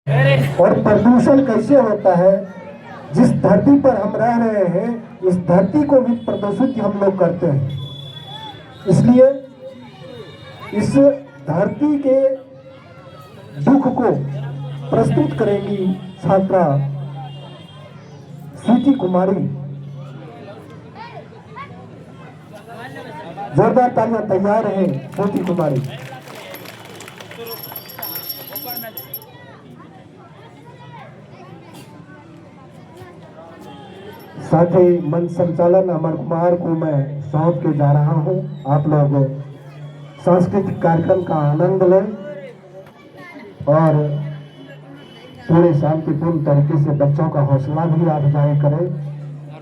और प्रदूषण कैसे होता है? जिस धरती पर हम रह रहे हैं, इस धरती को भी प्रदूषित हम लोग करते हैं। इसलिए इस धरती के दुख को प्रस्तुत करेंगी छात्रा स्वीटी कुमारी। जोरदार तालियां तैयार है स्वीटी कुमारी। साथ ही मंच संचालन अमर कुमार को मैं सौंप के जा रहा हूं। आप लोग सांस्कृतिक कार्यक्रम का आनंद लें और पूरे शांतिपूर्ण तरीके से बच्चों का हौसला भी अफजाई करें,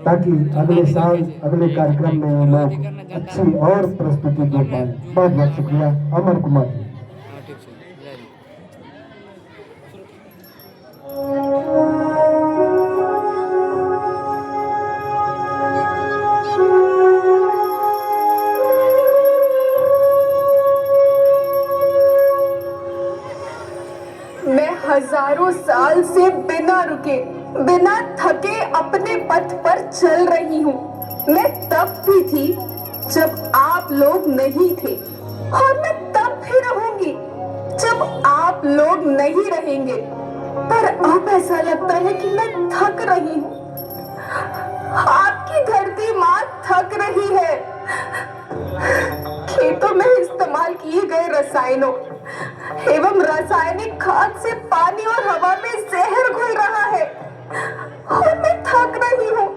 ताकि अगले साल अगले कार्यक्रम में ये लोग अच्छी और प्रस्तुति दे पाए। बहुत बहुत शुक्रिया अमर कुमार जी। मैं हजारों साल से बिना रुके बिना थके अपने पथ पर चल रही हूँ। मैं तब भी थी जब आप लोग नहीं थे, और मैं तब भी रहूंगी जब आप लोग नहीं रहेंगे। पर अब ऐसा लगता है कि मैं थक रही हूँ। आपकी धरती माँ थक रही है। खेतों में इस्तेमाल किए गए रसायनों एवं रासायनिक खाद से पानी और हवा में जहर घुल रहा है, और मैं थक रही हूँ।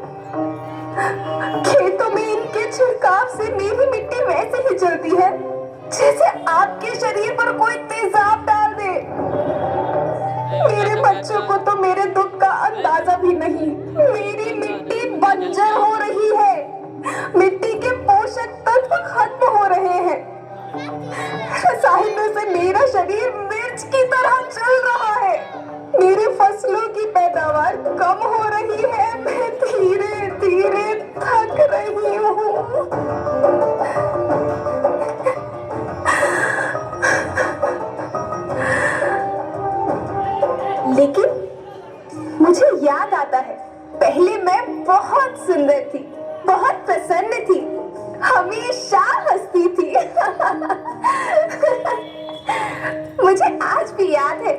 खेतों में इनके छिड़काव से मेरी मिट्टी वैसे ही जलती है जैसे आपके शरीर पर कोई तेजाब डाल दे। मेरे बच्चों को तो मेरे दुख का अंदाजा भी नहीं। मेरी मिट्टी बंजर हो रही है। मिट्टी के पोषक तत्व खत्म हो रहे हैं। रसायनों से मेरा शरीर मिर्च की तरह जल रहा है। मेरी फसलों की पैदावार कम हो रही है। मैं धीरे धीरे थक रही हूँ। लेकिन मुझे याद आता है, पहले मैं बहुत सुंदर थी, बहुत प्रसन्न थी, हमेशा हंसती थी। मुझे आज भी याद है।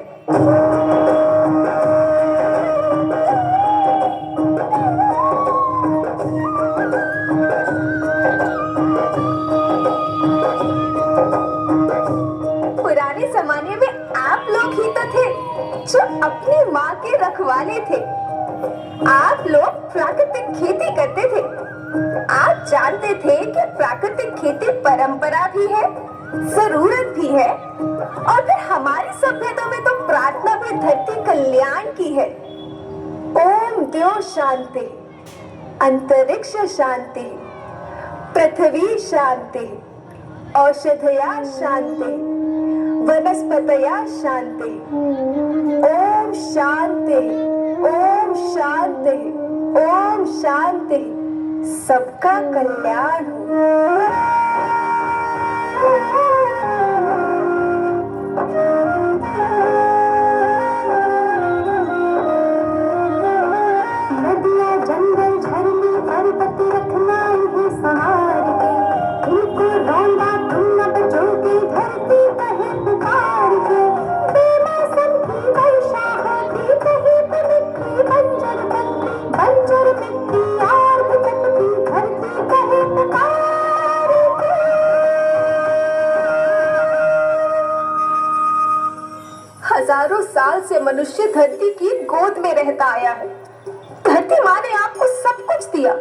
पुराने जमाने में आप लोग ही तो थे जो अपनी माँ के रखवाले थे। आप लोग प्राकृतिक खेती करते थे। आप जानते थे कि प्राकृतिक खेती परंपरा भी है, जरूरत भी है, और फिर हमारी सभ्यता में तो प्रार्थना भी धरती कल्याण की है। ओम द्यो शांति, अंतरिक्ष शांति, पृथ्वी शांति, औषधया शांति, वनस्पतया शांति। ओम शांति, ओम शांति, ओम शांति। सबका कल्याण हो। नदियाँ, जंगल, झरने, पर्वत रखना इन्हें संवार के, इनको रौंदा तुम न बचोगे धरती कहे पुकार के। बेमौसम की वर्षा होती कहीं पे मिट्टी बंजर बनती, बंजर मिट्टी आग जलती, धरती कहे पुकार के। हजारों साल से मनुष्य धरती की गोद में रहता आया है। धरती माँ ने आपको सब कुछ दिया,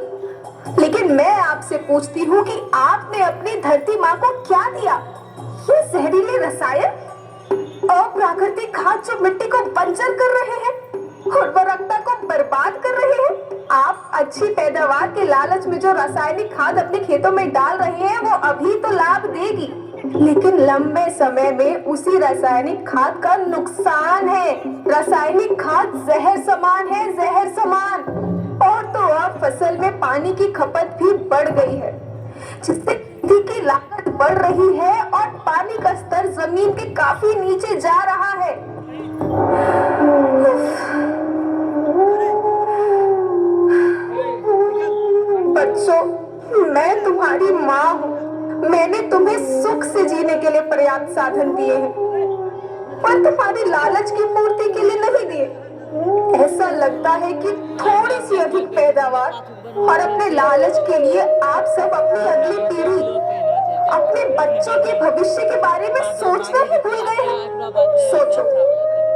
लेकिन मैं आपसे पूछती हूँ कि आपने अपनी धरती माँ को क्या दिया? ये जहरीले रसायन, अप्राकृतिक खाद जो मिट्टी को बंजर कर रहे हैं, उर्वरकता को बर्बाद कर रहे हैं। आप अच्छी पैदावार के लालच में जो रासायनिक खाद अपने खेतों में डाल रहे हैं, वो अभी तो लाभ देगी, लेकिन लंबे समय में उसी रासायनिक खाद का नुकसान है। रासायनिक खाद जहर समान है, जहर समान। और तो अब फसल में पानी की खपत भी बढ़ गई है, जिससे खेती की लागत बढ़ रही है और पानी का स्तर जमीन के काफी नीचे जा रहा है। संसाधन दिए हैं पर तुम्हारी लालच की पूर्ति के लिए नहीं दिए। ऐसा लगता है कि थोड़ी सी अधिक पैदावार और अपने लालच के लिए आप सब अपनी अगली पीढ़ी, अपने बच्चों के भविष्य के बारे में सोचना ही भूल गए हैं। सोचो,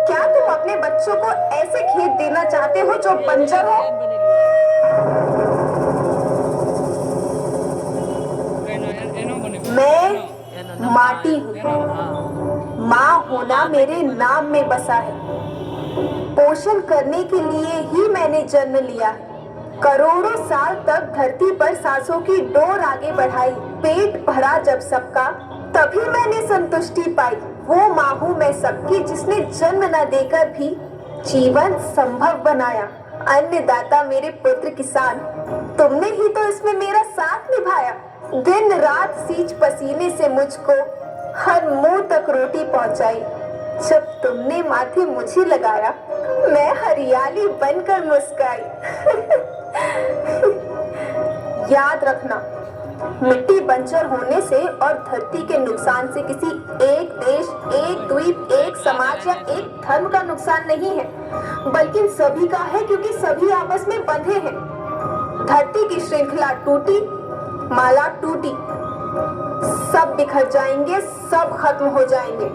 क्या तुम अपने बच्चों को ऐसे खेत देना चाहते हो जो बंजर हो? मैं माटी हूँ, माँ होना मेरे नाम में बसा है। पोषण करने के लिए ही मैंने जन्म लिया है। करोड़ों साल तक धरती पर सांसों की डोर आगे बढ़ाई, पेट भरा जब सबका, तभी मैंने संतुष्टि पाई। वो माँ हूँ मैं सबकी, जिसने जन्म न देकर भी जीवन संभव बनाया। अन्नदाता मेरे पुत्र किसान, तुमने ही तो इसमें मेरा साथ निभाया। दिन रात सींच पसीने से मुझको हर मुंह तक रोटी पहुंचाई। जब तुमने माथे मुझे लगाया, मैं हरियाली बनकर मुस्काई। याद रखना, मिट्टी बंजर होने से और धरती के नुकसान से किसी एक देश, एक द्वीप, एक समाज या एक धर्म का नुकसान नहीं है, बल्कि सभी का है, क्योंकि सभी आपस में बंधे हैं। धरती की श्रृंखला टूटी, माला टूटी, सब बिखर जाएंगे, सब खत्म हो जाएंगे।